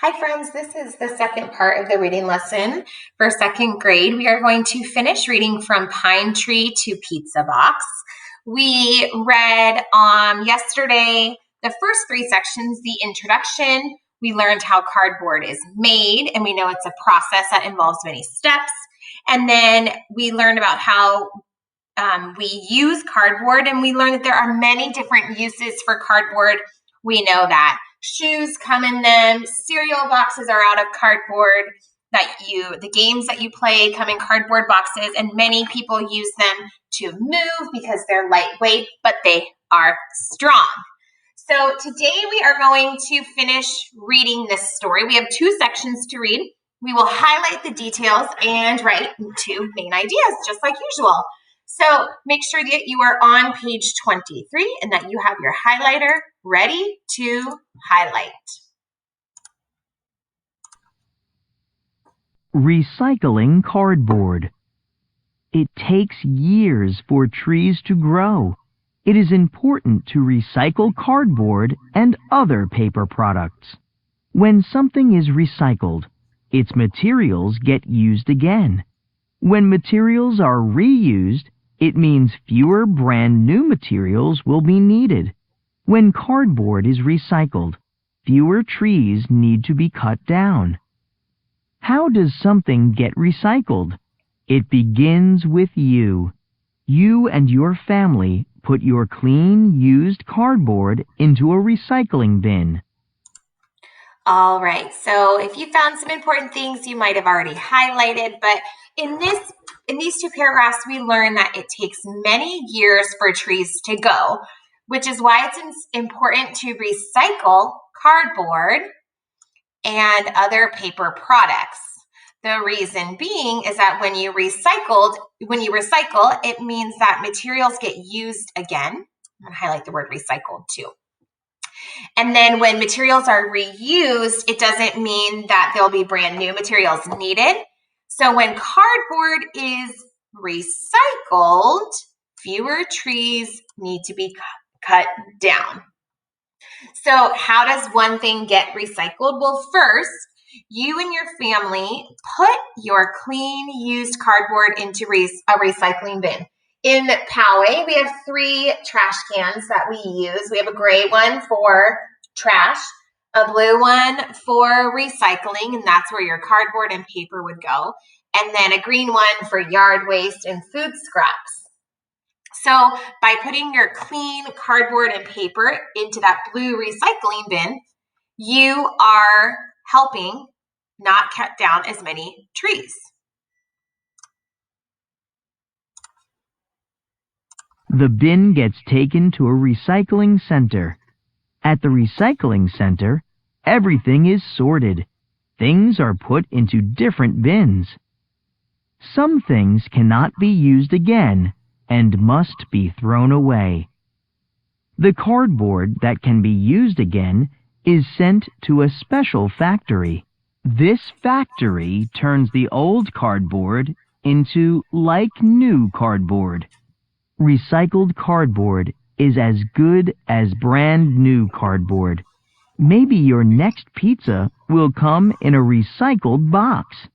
Hi friends, this is the second part of the reading lesson for second grade. We are going to finish reading From Pine Tree to Pizza Box. We read yesterday the first three sections, the introduction. We learned how cardboard is made, and we know it's a process that involves many steps. And then we learned about how we use cardboard, and we learned that there are many different uses for cardboard. We know that shoes come in them, cereal boxes are out of cardboard, the games that you play come in cardboard boxes, and many people use them to move because they're lightweight, but they are strong. So today we are going to finish reading this story. We have two sections to read. We will highlight the details and write two main ideas, just like usual. So make sure that you are on page 23 and that you have your highlighter ready to highlight. Recycling cardboard. It takes years for trees to grow. It is important to recycle cardboard and other paper products. When something is recycled, its materials get used again. When materials are reused, it means fewer brand new materials will be needed. When cardboard is recycled, fewer trees need to be cut down. How does something get recycled? It begins with you. You and your family put your clean, used cardboard into a recycling bin. All right, so if you found some important things you might have already highlighted, but in these two paragraphs, we learn that it takes many years for trees to go, which is why it's important to recycle cardboard and other paper products. The reason being is that when you recycle, it means that materials get used again. I'm going to highlight the word recycled too. And then when materials are reused, it doesn't mean that there'll be brand new materials needed. So when cardboard is recycled, fewer trees need to be cut down. So how does one thing get recycled? Well, first, you and your family put your clean, used cardboard into a recycling bin. In Poway, we have 3 trash cans that we use. We have a gray one for trash, a blue one for recycling, and that's where your cardboard and paper would go, and then a green one for yard waste and food scraps. So by putting your clean cardboard and paper into that blue recycling bin, you are helping not cut down as many trees. The bin gets taken to a recycling center. At the recycling center, everything is sorted. Things are put into different bins. Some things cannot be used again and must be thrown away. The cardboard that can be used again is sent to a special factory. This factory turns the old cardboard into like new cardboard. Recycled cardboard is as good as brand new cardboard. Maybe your next pizza will come in a recycled box.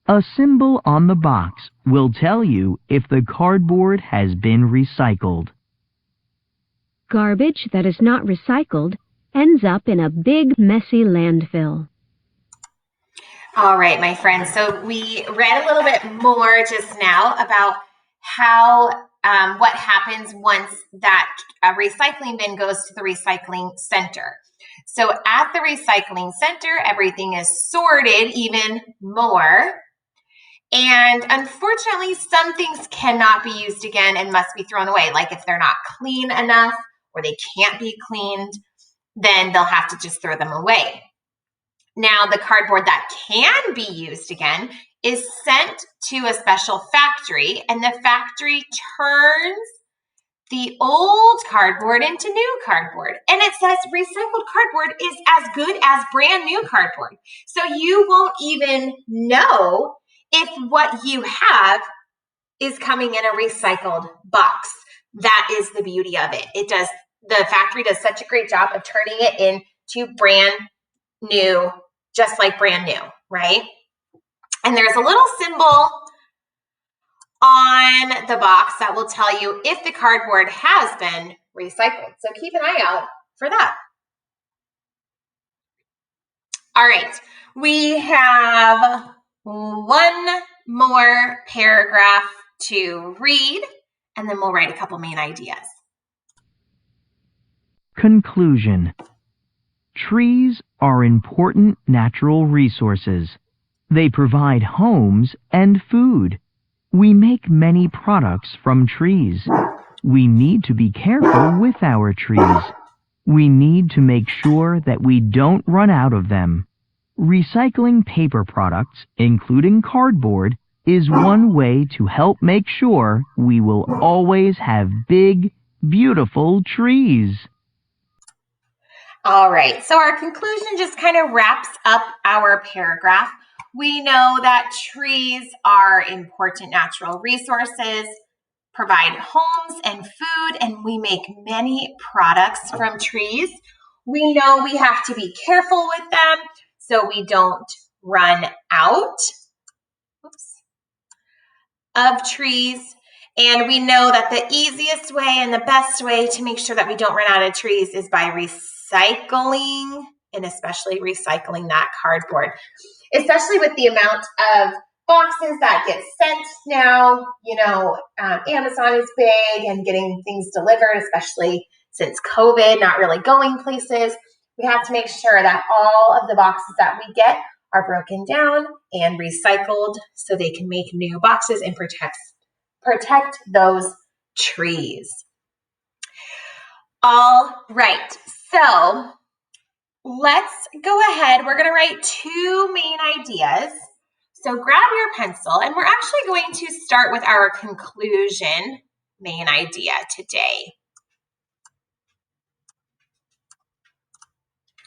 A symbol on the box will tell you if the cardboard has been recycled. Garbage that is not recycled ends up in a big, messy landfill. All right, my friends. So we read a little bit more just now about what happens once that recycling bin goes to the recycling center. So at the recycling center, everything is sorted even more. And unfortunately, some things cannot be used again and must be thrown away. Like if they're not clean enough or they can't be cleaned, then they'll have to just throw them away. Now, the cardboard that can be used again is sent to a special factory, and the factory turns the old cardboard into new cardboard. And it says recycled cardboard is as good as brand new cardboard. So you won't even know if what you have is coming in a recycled box. That is the beauty of it. The factory does such a great job of turning it into brand new just like brand new, right? And there's a little symbol on the box that will tell you if the cardboard has been recycled. So keep an eye out for that. All right, we have one more paragraph to read, and then we'll write a couple main ideas. Conclusion. Trees are important natural resources. They provide homes and food. We make many products from trees. We need to be careful with our trees. We need to make sure that we don't run out of them. Recycling paper products, including cardboard, is one way to help make sure we will always have big, beautiful trees. All right, so our conclusion just kind of wraps up our paragraph. We know that trees are important natural resources, provide homes and food, and we make many products from trees. We know we have to be careful with them so we don't run out of trees. And we know that the easiest way and the best way to make sure that we don't run out of trees is by recycling, and especially recycling that cardboard, especially with the amount of boxes that get sent now. Amazon is big and getting things delivered, especially since COVID, not really going places. We have to make sure that all of the boxes that we get are broken down and recycled so they can make new boxes and protect those trees. All right, so let's go ahead. We're going to write two main ideas. So grab your pencil, and we're actually going to start with our conclusion main idea today.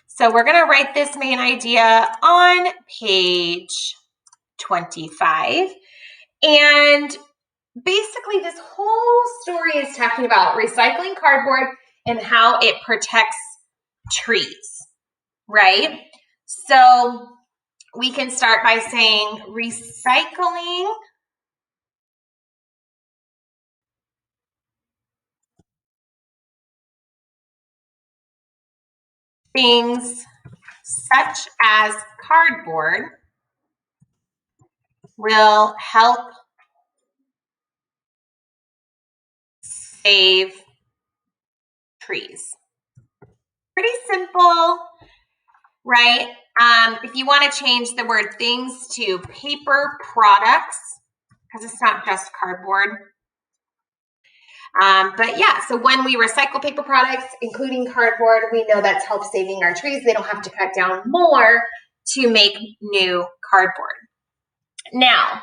So we're going to write this main idea on page 25. And basically, this whole story is talking about recycling cardboard and how it protects trees, right? So we can start by saying recycling things such as cardboard will help save trees. Pretty simple, right? If you want to change the word things to paper products, because it's not just cardboard. But yeah, so when we recycle paper products, including cardboard, we know that's help saving our trees. They don't have to cut down more to make new cardboard. Now,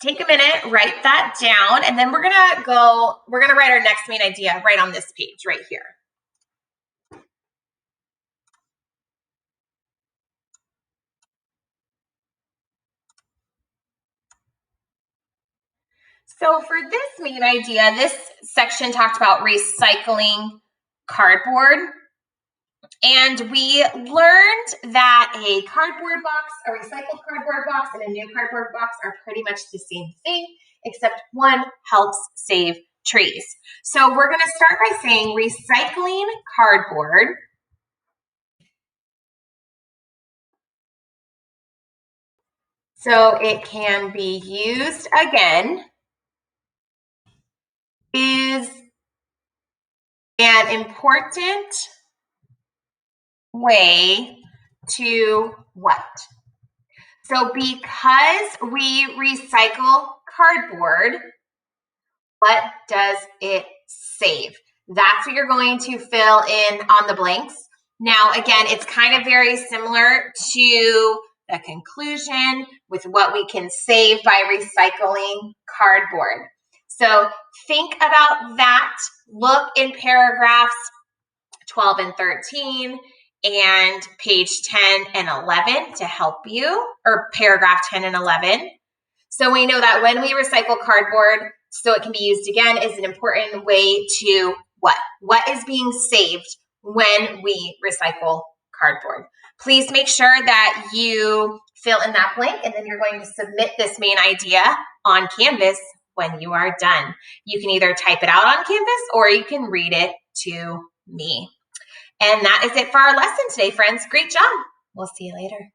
take a minute, write that down, and then we're gonna write our next main idea right on this page, right here. So for this main idea, this section talked about recycling cardboard. And we learned that a cardboard box, a recycled cardboard box, and a new cardboard box are pretty much the same thing, except one helps save trees. So we're going to start by saying recycling cardboard so it can be used again is an important way to what? So because we recycle cardboard, what does it save? That's what you're going to fill in on the blanks. Now, again, it's kind of very similar to the conclusion with what we can save by recycling cardboard. So think about that. Look in paragraphs 12 and 13 and page 10 and 11 to help you, or paragraph 10 and 11. So we know that when we recycle cardboard so it can be used again is an important way to what? What is being saved when we recycle cardboard? Please make sure that you fill in that blank, and then you're going to submit this main idea on Canvas when you are done. You can either type it out on Canvas or you can read it to me. And that is it for our lesson today, friends. Great job. We'll see you later.